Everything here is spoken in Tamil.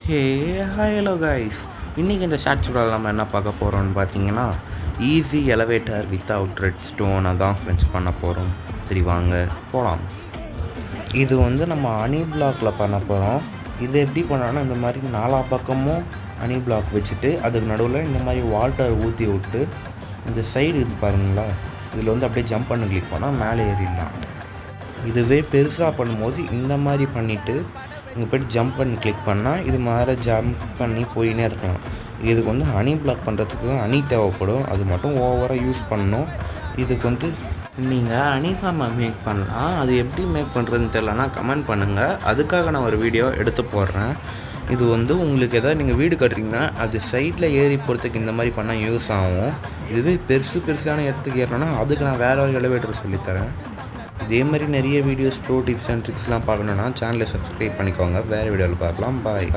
ஹே ஹாய் ஹலோ கைஸ், இன்றைக்கி இந்த ஷார்ட்ஸோட நம்ம என்ன பார்க்க போகிறோம்னு பார்த்தீங்கன்னா ஈஸி எலவேட்டர் வித்தவுட் ரெட் ஸ்டோனை தான் ஃப்ரெண்ட்ஸ் பண்ண போகிறோம். சரி வாங்க போகலாம். இது நம்ம அனி பிளாக்கில் பண்ண போகிறோம். இது எப்படி பண்ணோன்னா இந்த மாதிரி நாலா பக்கமும் அனி பிளாக் வச்சுட்டு அதுக்கு நடுவில் இந்த மாதிரி வாட்டர் ஊற்றி விட்டு இந்த சைடு இது பாருங்களா, இதில் அப்படியே ஜம்ப் பண்ணி கிளிக் பண்ணால் மேலே ஏறிடலாம். இதுவே பெருசாக பண்ணும்போது இந்த மாதிரி பண்ணிவிட்டு இங்கே போய்ட்டு ஜம்ப் பண்ணி கிளிக் பண்ணால் இது மாதிரி ஜம்ப் பண்ணி போயினே இருக்கலாம். இதுக்கு ஹனி பிளாக் பண்ணுறதுக்கு ஹனி தேவைப்படும், அது மட்டும் ஓவராக யூஸ் பண்ணணும். இதுக்கு நீங்கள் ஹனி ஃபார்மை மேக் பண்ணலாம். அது எப்படி மேக் பண்ணுறதுன்னு தெரியலனா கமெண்ட் பண்ணுங்கள், அதுக்காக நான் ஒரு வீடியோ எடுத்து போடுறேன். இது உங்களுக்கு எதாவது நீங்கள் வீடு கட்டுறீங்கன்னா அது சைடில் ஏறி போகிறதுக்கு இந்த மாதிரி பண்ணால் யூஸ் ஆகும். இதுவே பெருசான இடத்துக்கு ஏறணும்னா அதுக்கு நான் வேறு ஒரு எலிவேட்டர் சொல்லித்தரேன். இதே மாதிரி நிறைய வீடியோஸ் ப்ரோ டிப்ஸ் அண்ட் ட்ரிக்ஸ்லாம் பார்க்கணுன்னா சேனலை சப்ஸ்கிரைப் பண்ணிக்கோங்க. வேறு வீடியோவில் பார்க்கலாம். பாய்.